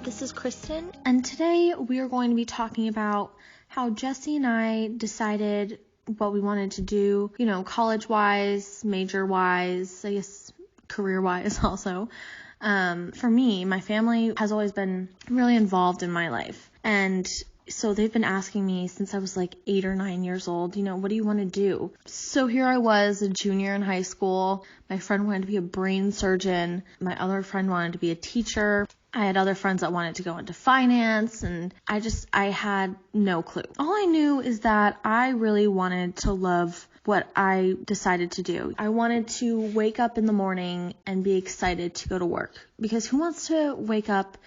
this is Kristen, and today we are going to be talking about how Jesse and I decided what we wanted to do, college-wise, major-wise, I guess career-wise also. For me, my family has always been really involved in my life, and so they've been asking me since I was like 8 or 9 years old, what do you want to do? So here I was, a junior in high school. My friend wanted to be a brain surgeon. My other friend wanted to be a teacher. I had other friends that wanted to go into finance, and I had no clue. All I knew is that I really wanted to love what I decided to do. I wanted to wake up in the morning and be excited to go to work, because who wants to wake up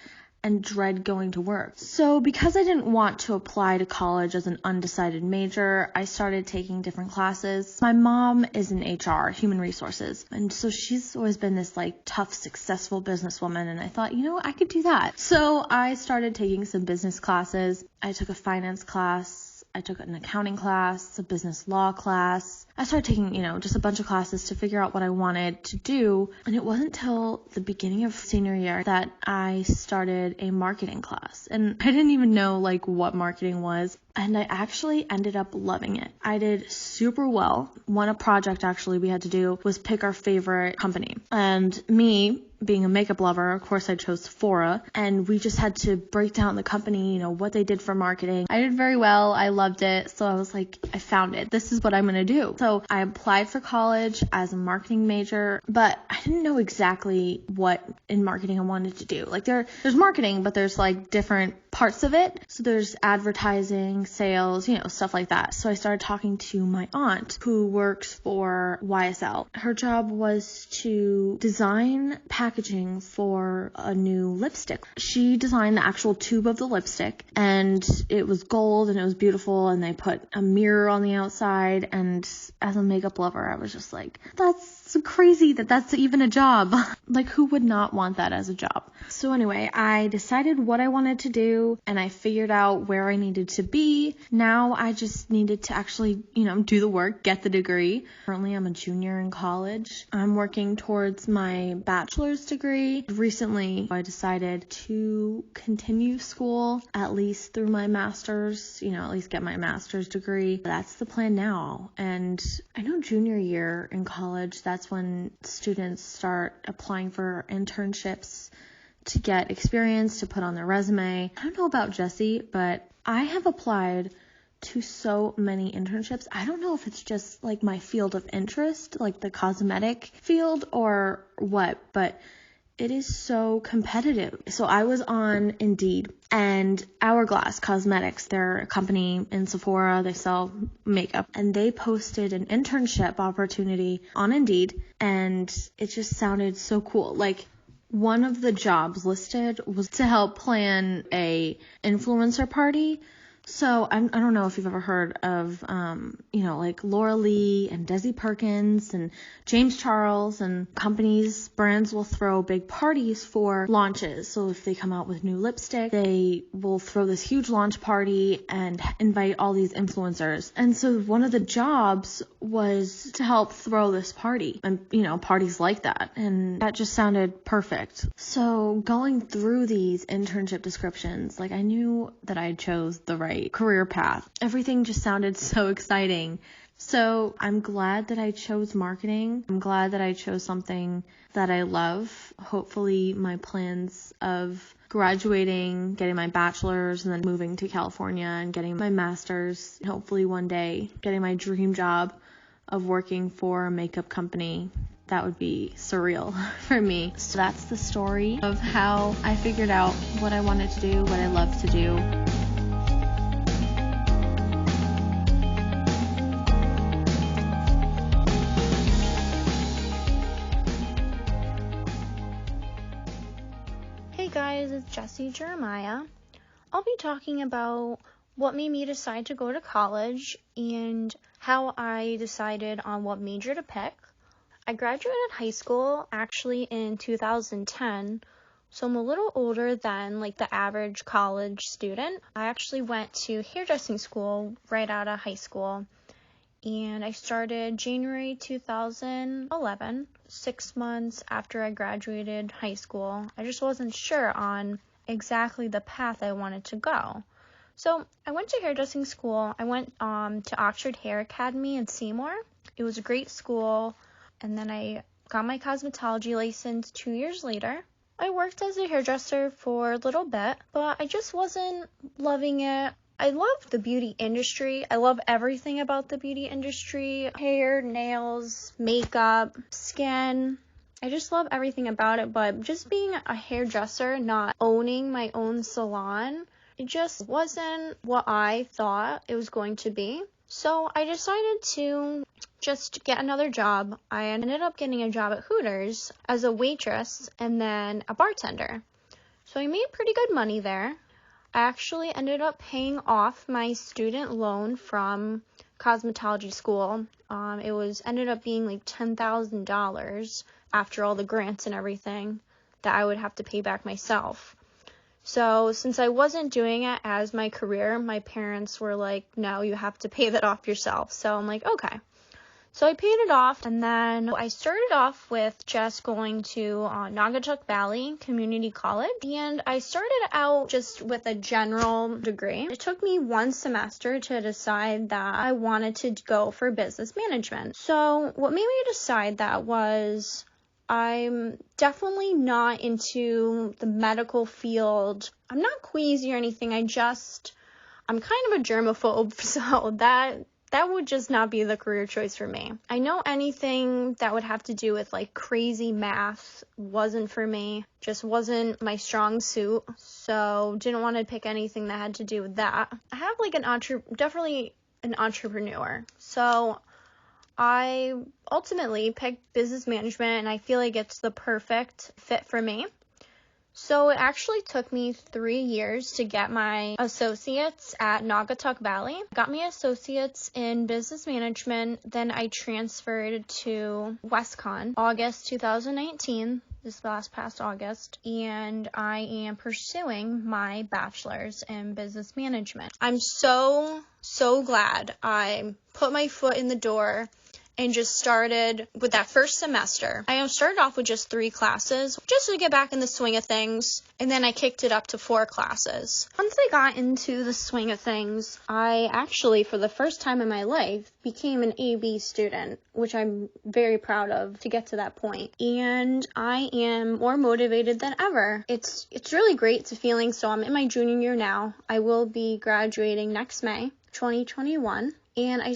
and dread going to work? So because I didn't want to apply to college as an undecided major, I started taking different classes. My mom is in HR, human resources, and so she's always been this tough, successful businesswoman, and I thought, I could do that. So I started taking some business classes. I took a finance class, I took an accounting class, a business law class. I started taking, just a bunch of classes to figure out what I wanted to do. And it wasn't till the beginning of senior year that I started a marketing class. And I didn't even know what marketing was. And I actually ended up loving it. I did super well. One project actually we had to do was pick our favorite company. And me, being a makeup lover, of course I chose Sephora, and we just had to break down the company, what they did for marketing. I did very well. I loved it. So I was like, I found it. This is what I'm going to do. So I applied for college as a marketing major, but I didn't know exactly what in marketing I wanted to do. There's marketing, but there's different parts of it. So there's advertising, sales, stuff like that. So I started talking to my aunt who works for YSL. Her job was to design packaging for a new lipstick. She designed the actual tube of the lipstick, and it was gold and it was beautiful, and they put a mirror on the outside. And as a makeup lover, I was just like, that's so crazy that's even a job. Who would not want that as a job? So anyway, I decided what I wanted to do, and I figured out where I needed to be. Now I just needed to actually, do the work, get the degree. Currently, I'm a junior in college. I'm working towards my bachelor's degree. Recently, I decided to continue school at least through my master's, at least get my master's degree. That's the plan now. And I know junior year in college, that's when students start applying for internships to get experience to put on their resume. I don't know about Jesse, but I have applied to so many internships. I don't know if it's just my field of interest, the cosmetic field or what, but it is so competitive. So I was on Indeed, and Hourglass Cosmetics, they're a company in Sephora, they sell makeup, and they posted an internship opportunity on Indeed, and it just sounded so cool. One of the jobs listed was to help plan a influencer party. So I don't know if you've ever heard of, Laura Lee and Desi Perkins and James Charles, and brands will throw big parties for launches. So if they come out with new lipstick, they will throw this huge launch party and invite all these influencers. And so one of the jobs was to help throw this party and, parties like that. And that just sounded perfect. So going through these internship descriptions, I knew that I chose the right career path. Everything just sounded so exciting. So I'm glad that I chose marketing. I'm glad that I chose something that I love. Hopefully my plans of graduating, getting my bachelor's, and then moving to California and getting my master's, hopefully one day getting my dream job of working for a makeup company. That would be surreal for me. So that's the story of how I figured out what I wanted to do, what I love to do. Hey guys, it's Jessie Jeremiah. I'll be talking about what made me decide to go to college and how I decided on what major to pick. I graduated high school actually in 2010, so I'm a little older than the average college student. I actually went to hairdressing school right out of high school, and I started January 2011, 6 months after I graduated high school. I just wasn't sure on exactly the path I wanted to go. So I went to hairdressing school. I went to Oxford Hair Academy in Seymour. It was a great school. And then I got my cosmetology license 2 years later. I worked as a hairdresser for a little bit, but I just wasn't loving it. I love the beauty industry. I love everything about the beauty industry. Hair, nails, makeup, skin. I just love everything about it, but just being a hairdresser, not owning my own salon, it just wasn't what I thought it was going to be. So I decided to just get another job. I ended up getting a job at Hooters as a waitress and then a bartender. So I made pretty good money there. I actually ended up paying off my student loan from cosmetology school. It ended up being like $10,000 after all the grants and everything that I would have to pay back myself. So since I wasn't doing it as my career, my parents were like, no, you have to pay that off yourself. So I'm like, okay. So I paid it off, and then I started off with just going to Naugatuck Valley Community College, and I started out just with a general degree. It took me 1 semester to decide that I wanted to go for business management. So what made me decide that was I'm definitely not into the medical field. I'm not queasy or anything. I'm kind of a germaphobe, so that would just not be the career choice for me. I know anything that would have to do with like crazy math wasn't for me, just wasn't my strong suit, so didn't want to pick anything that had to do with that. I have like definitely an entrepreneur, so I ultimately picked business management, and I feel like it's the perfect fit for me. So it actually took me 3 years to get my associates at Naugatuck Valley. Got my associates in business management, then I transferred to WestConn, August 2019, this past August, and I am pursuing my bachelor's in business management. I'm so glad I put my foot in the door and just started with that first semester. I started off with just 3 classes just to get back in the swing of things, and then I kicked it up to 4 classes. Once I got into the swing of things, I actually, for the first time in my life, became an AB student, which I'm very proud of to get to that point. And I am more motivated than ever. It's really great to feeling. So I'm in my junior year now. I will be graduating next May, 2021. And I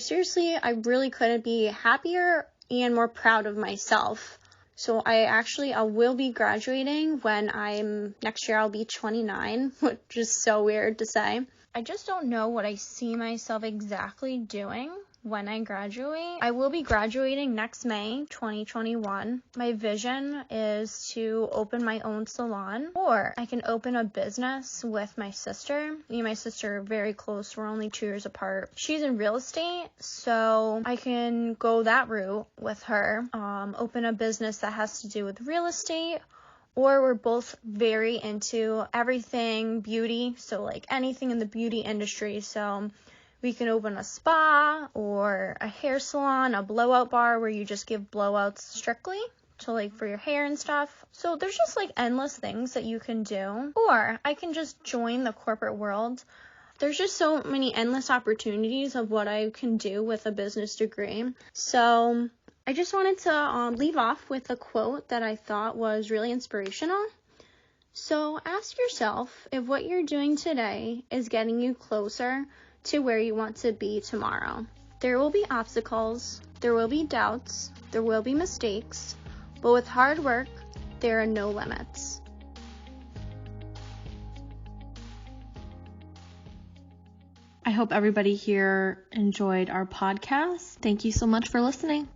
really couldn't be happier and more proud of myself. So I will be graduating next year I'll be 29, which is so weird to say. I just don't know what I see myself exactly doing when I graduate. I will be graduating next May, 2021. My vision is to open my own salon, or I can open a business with my sister. Me and my sister are very close. We're only 2 years apart. She's in real estate, so I can go that route with her. Open a business that has to do with real estate, or we're both very into everything beauty, so like anything in the beauty industry. So we can open a spa or a hair salon, a blowout bar where you just give blowouts strictly to like for your hair and stuff. So there's just like endless things that you can do. Or I can just join the corporate world. There's just so many endless opportunities of what I can do with a business degree. So I just wanted to leave off with a quote that I thought was really inspirational. So ask yourself if what you're doing today is getting you closer to where you want to be tomorrow. There will be obstacles, there will be doubts, there will be mistakes, but with hard work, there are no limits. I hope everybody here enjoyed our podcast. Thank you so much for listening.